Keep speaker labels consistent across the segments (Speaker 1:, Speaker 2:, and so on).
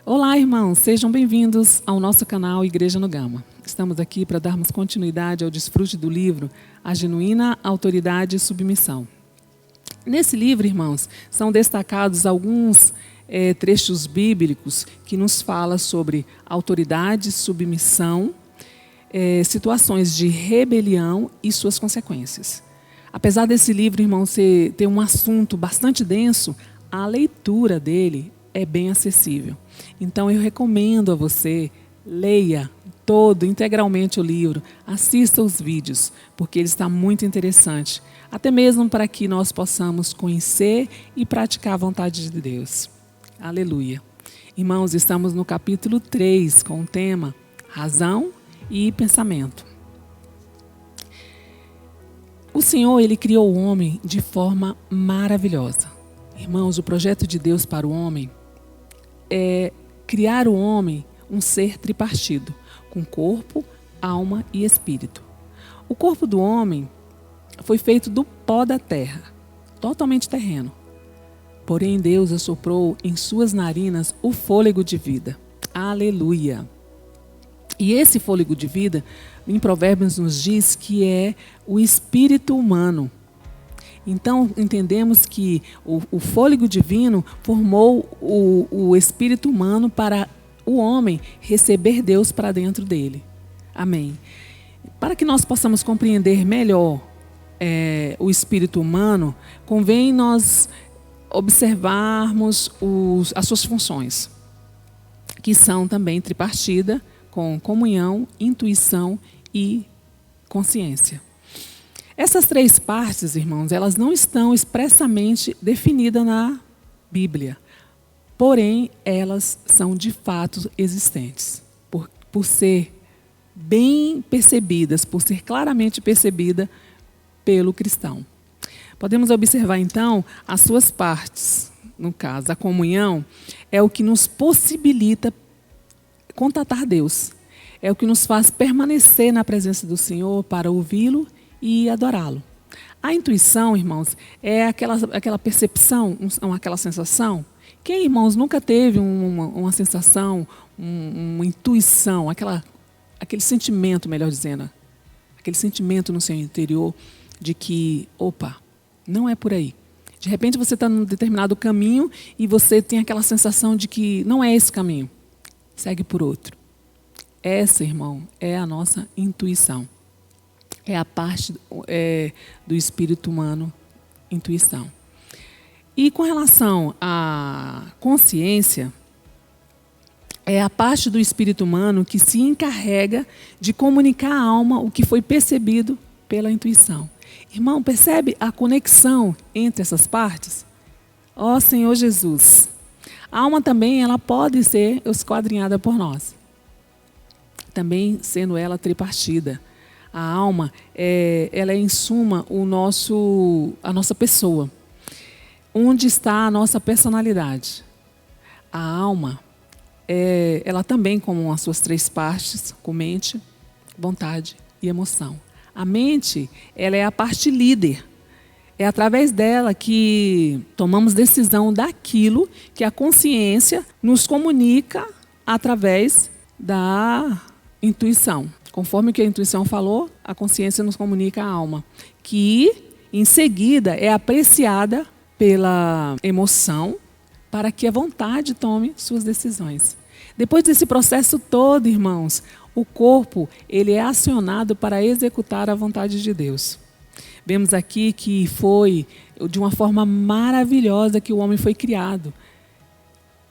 Speaker 1: Olá, irmãos, sejam bem-vindos ao nosso canal Igreja no Gama. Estamos aqui para darmos continuidade ao desfrute do livro A Genuína Autoridade e Submissão. Nesse livro, irmãos, são destacados alguns trechos bíblicos que nos falam sobre autoridade, submissão, situações de rebelião e suas consequências. Apesar desse livro, irmãos, ter um assunto bastante denso, a leitura dele é bem acessível. Então eu recomendo a você, leia integralmente o livro, assista os vídeos, porque ele está muito interessante, até mesmo para que nós possamos conhecer e praticar a vontade de Deus. Aleluia. Irmãos, estamos no capítulo 3, com o tema Razão e Pensamento. O Senhor, Ele criou o homem de forma maravilhosa. Irmãos, o projeto de Deus para o homem é criar o homem um ser tripartido, com corpo, alma e espírito. O corpo do homem foi feito do pó da terra, totalmente terreno. Porém, Deus assoprou em suas narinas o fôlego de vida. Aleluia! E esse fôlego de vida, em Provérbios nos diz que é o espírito humano. Então, entendemos que o fôlego divino formou o espírito humano para o homem receber Deus para dentro dele. Amém. Para que nós possamos compreender melhor o espírito humano, convém nós observarmos as suas funções, que são também tripartida, com comunhão, intuição e consciência. Essas três partes, irmãos, elas não estão expressamente definidas na Bíblia. Porém, elas são de fato existentes. Por ser bem percebidas, por ser claramente percebida pelo cristão. Podemos observar, então, as suas partes. No caso, a comunhão é o que nos possibilita contatar Deus. É o que nos faz permanecer na presença do Senhor para ouvi-lo e adorá-lo. A intuição, irmãos, é aquela percepção, aquela sensação. Quem, irmãos, nunca teve uma sensação, uma intuição, aquele sentimento, melhor dizendo, aquele sentimento no seu interior de que, opa, não é por aí. De repente você está num determinado caminho e você tem aquela sensação de que não é esse caminho, segue por outro. Essa, irmão, é a nossa intuição. É a parte do espírito humano, intuição. E com relação à consciência, é a parte do espírito humano que se encarrega de comunicar à alma o que foi percebido pela intuição. Irmão, percebe a conexão entre essas partes? Ó Senhor Jesus! A alma também ela pode ser esquadrinhada por nós. Também sendo ela tripartida. A alma, ela é em suma a nossa pessoa. Onde está a nossa personalidade? A alma, ela também como as suas três partes, com mente, vontade e emoção. A mente, ela é a parte líder. É através dela que tomamos decisão daquilo que a consciência nos comunica através da intuição. Conforme o que a intuição falou, a consciência nos comunica a alma, que em seguida é apreciada pela emoção para que a vontade tome suas decisões. Depois desse processo todo, irmãos, o corpo ele é acionado para executar a vontade de Deus. Vemos aqui que foi de uma forma maravilhosa que o homem foi criado.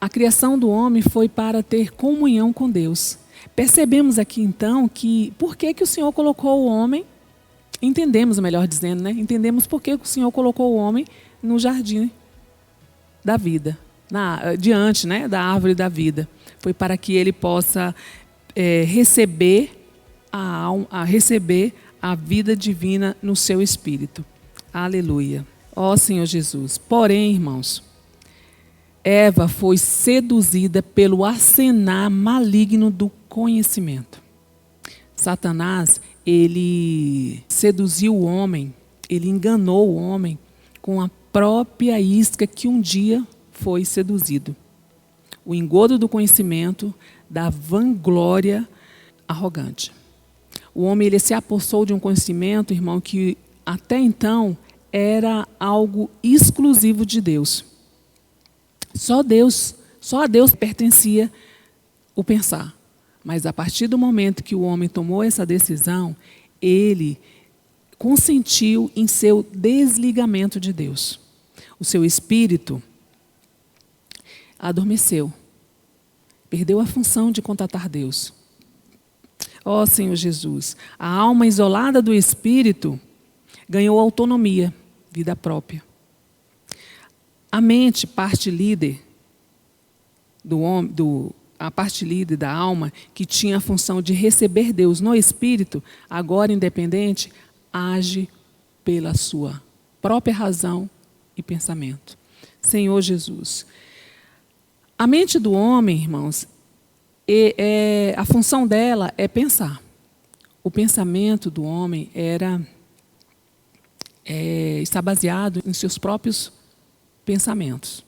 Speaker 1: A criação do homem foi para ter comunhão com Deus. Percebemos aqui então que por que o Senhor colocou o homem, entendemos melhor dizendo, né? Entendemos por que o Senhor colocou o homem no jardim da vida, diante, né, da árvore da vida. Foi para que ele possa receber a vida divina no seu espírito. Aleluia. Ó Senhor Jesus. Porém, irmãos, Eva foi seduzida pelo acenar maligno do conhecimento. Satanás, ele seduziu o homem, ele enganou o homem com a própria isca que um dia foi seduzido. o engodo do conhecimento, da vanglória arrogante. O homem ele se apossou de um conhecimento, irmão, que até então era algo exclusivo de Deus. Só a Deus pertencia o pensar. Mas a partir do momento que o homem tomou essa decisão, ele consentiu em seu desligamento de Deus. O seu espírito adormeceu. Perdeu a função de contatar Deus. Ó Senhor Jesus, a alma isolada do espírito ganhou autonomia, vida própria. A mente, parte líder a parte líder da alma, que tinha a função de receber Deus no espírito, agora independente, age pela sua própria razão e pensamento. Senhor Jesus. A mente do homem, irmãos, a função dela é pensar. O pensamento do homem está baseado em seus próprios pensamentos.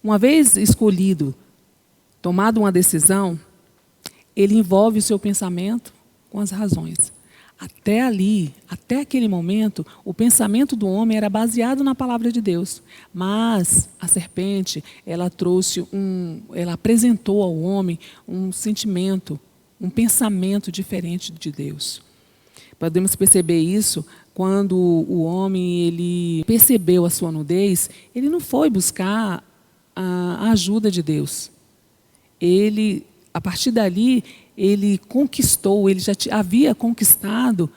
Speaker 1: Uma vez escolhido, tomado uma decisão, ele envolve o seu pensamento com as razões. Até ali, até aquele momento, o pensamento do homem era baseado na palavra de Deus. Mas a serpente, ela apresentou ao homem um sentimento, um pensamento diferente de Deus. Podemos perceber isso quando o homem ele percebeu a sua nudez, ele não foi buscar a ajuda de Deus. A partir dali, ele conquistou, ele já havia conquistado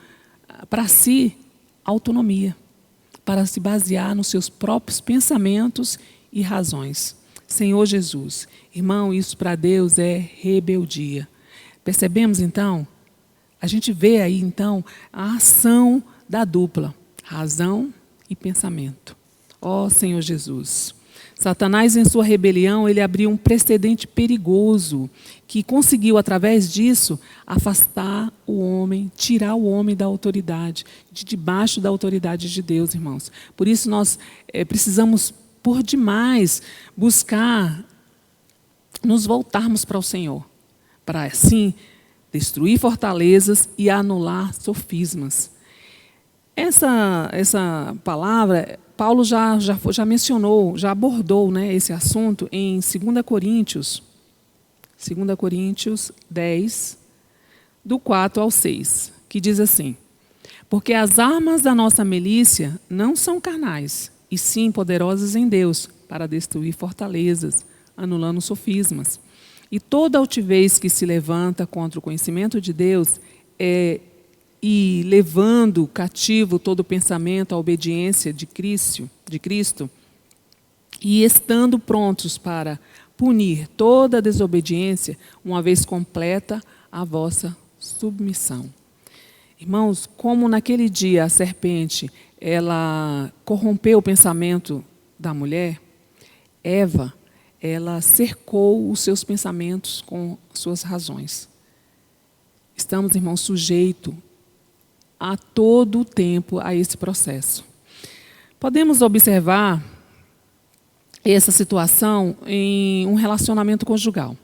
Speaker 1: para si autonomia, para se basear nos seus próprios pensamentos e razões. Senhor Jesus, irmão, isso para Deus é rebeldia. Percebemos então? A gente vê aí então a ação da dupla, razão e pensamento. Ó Senhor Jesus. Satanás, em sua rebelião, ele abriu um precedente perigoso que conseguiu, através disso, afastar o homem, tirar o homem da autoridade, de debaixo da autoridade de Deus, irmãos. Por isso nós precisamos, por demais, buscar nos voltarmos para o Senhor, para assim destruir fortalezas e anular sofismas. Essa palavra, Paulo já mencionou, já abordou, né, esse assunto em 2 Coríntios 10, do 4 ao 6, que diz assim: porque as armas da nossa milícia não são carnais, e sim poderosas em Deus, para destruir fortalezas, anulando sofismas. E toda altivez que se levanta contra o conhecimento de Deus e levando cativo todo pensamento à obediência de Cristo, e estando prontos para punir toda desobediência, uma vez completa a vossa submissão. Irmãos, como naquele dia a serpente, ela corrompeu o pensamento da mulher, Eva, ela cercou os seus pensamentos com suas razões. Estamos, irmãos, sujeitos a todo o tempo a esse processo. Podemos observar essa situação em um relacionamento conjugal.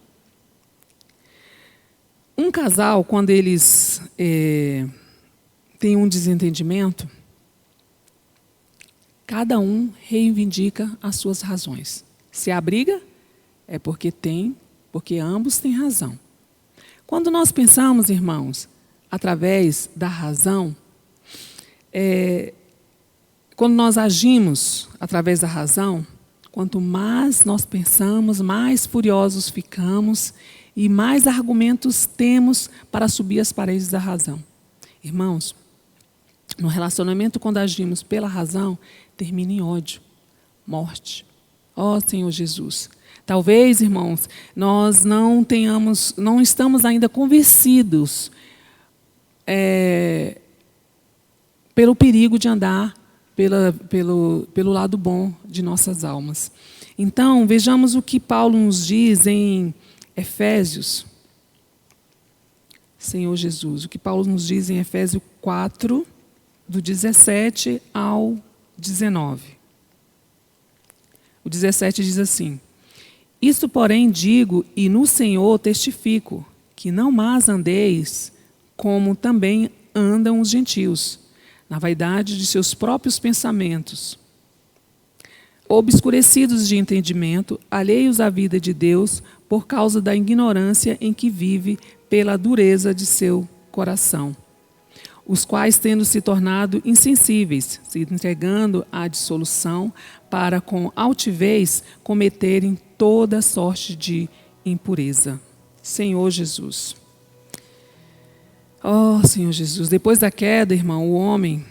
Speaker 1: Um casal, quando eles têm um desentendimento, cada um reivindica as suas razões. Se há briga, é porque ambos têm razão. Quando nós pensamos, irmãos, através da razão, quando nós agimos através da razão, quanto mais nós pensamos, mais furiosos ficamos e mais argumentos temos para subir as paredes da razão. Irmãos, no relacionamento, quando agimos pela razão, termina em ódio, morte. Ó Senhor Jesus. Talvez, irmãos, nós não estamos ainda convencidos pelo perigo de andar pelo lado bom de nossas almas. Então, vejamos o que Paulo nos diz em Efésios. Senhor Jesus, o que Paulo nos diz em Efésios 4, do 17 ao 19. O 17 diz assim: Isto, porém, digo e no Senhor testifico, que não mais andeis como também andam os gentios, na vaidade de seus próprios pensamentos, obscurecidos de entendimento, alheios à vida de Deus, por causa da ignorância em que vive pela dureza de seu coração, os quais, tendo se tornado insensíveis, se entregando à dissolução, para com altivez cometerem toda sorte de impureza. Senhor Jesus. Oh, Senhor Jesus, depois da queda, irmão, o homem,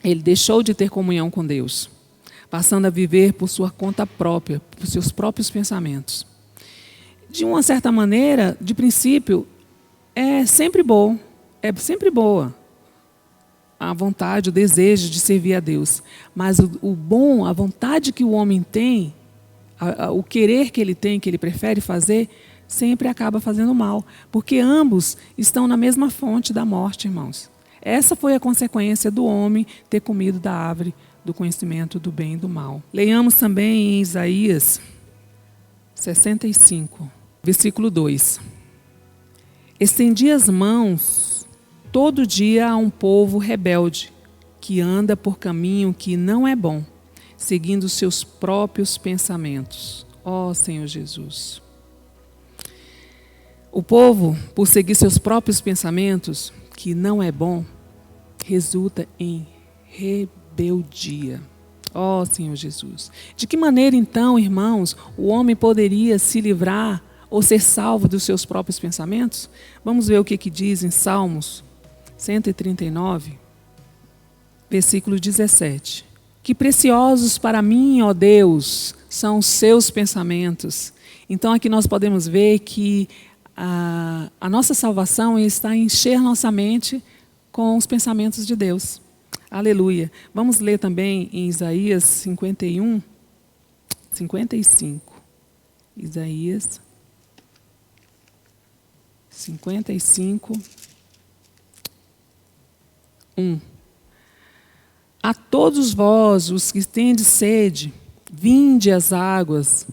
Speaker 1: ele deixou de ter comunhão com Deus, passando a viver por sua conta própria, por seus próprios pensamentos. De uma certa maneira, de princípio, é sempre boa a vontade, o desejo de servir a Deus. Mas o bom, a vontade que o homem tem, o querer que ele tem, que ele prefere fazer, sempre acaba fazendo mal. Porque ambos estão na mesma fonte da morte, irmãos. Essa foi a consequência do homem ter comido da árvore do conhecimento do bem e do mal. Leiamos também em Isaías 65, versículo 2. Estendi as mãos todo dia a um povo rebelde, que anda por caminho que não é bom, seguindo seus próprios pensamentos. Ó Senhor Jesus. O povo, por seguir seus próprios pensamentos, que não é bom, resulta em rebeldia. Ó Senhor Jesus. De que maneira então, irmãos, o homem poderia se livrar ou ser salvo dos seus próprios pensamentos? Vamos ver o que diz em Salmos 139, versículo 17. Que preciosos para mim, ó Deus, são os seus pensamentos. Então aqui nós podemos ver que a nossa salvação está em encher nossa mente com os pensamentos de Deus. Aleluia. Vamos ler também em Isaías 55. Isaías 55. 1. A todos vós, os que tendes sede, vinde às águas.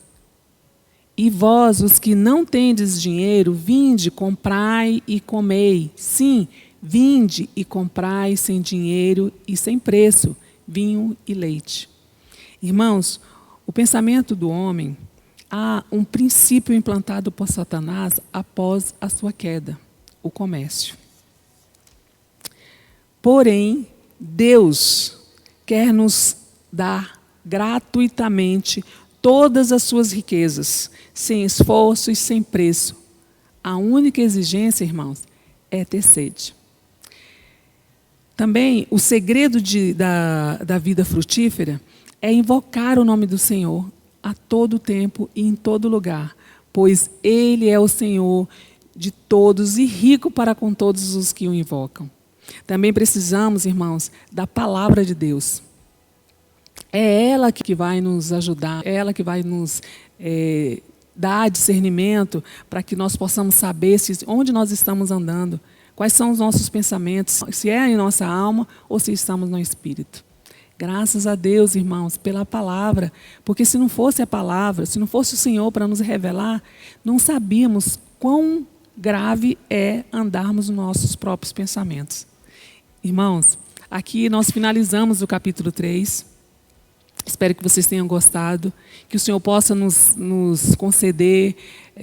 Speaker 1: E vós, os que não tendes dinheiro, vinde, comprai e comei. Sim, vinde e comprai sem dinheiro e sem preço, vinho e leite. Irmãos, o pensamento do homem, há um princípio implantado por Satanás após a sua queda, o comércio. Porém, Deus quer nos dar gratuitamente todas as suas riquezas, sem esforço e sem preço. A única exigência, irmãos, é ter sede. Também, o segredo da vida frutífera é invocar o nome do Senhor a todo tempo e em todo lugar, pois Ele é o Senhor de todos e rico para com todos os que o invocam. Também precisamos, irmãos, da palavra de Deus. É ela que vai nos ajudar, é ela que vai nos dar discernimento para que nós possamos saber onde nós estamos andando, quais são os nossos pensamentos, se é em nossa alma ou se estamos no Espírito. Graças a Deus, irmãos, pela palavra, porque se não fosse a palavra, se não fosse o Senhor para nos revelar, não sabíamos quão grave é andarmos nos nossos próprios pensamentos. Irmãos, aqui nós finalizamos o capítulo 3. Espero que vocês tenham gostado, que o Senhor possa nos conceder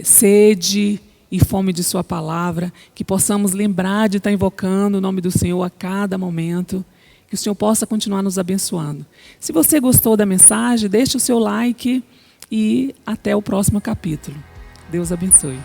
Speaker 1: sede e fome de sua palavra, que possamos lembrar de estar invocando o nome do Senhor a cada momento, que o Senhor possa continuar nos abençoando. Se você gostou da mensagem, deixe o seu like e até o próximo capítulo. Deus abençoe.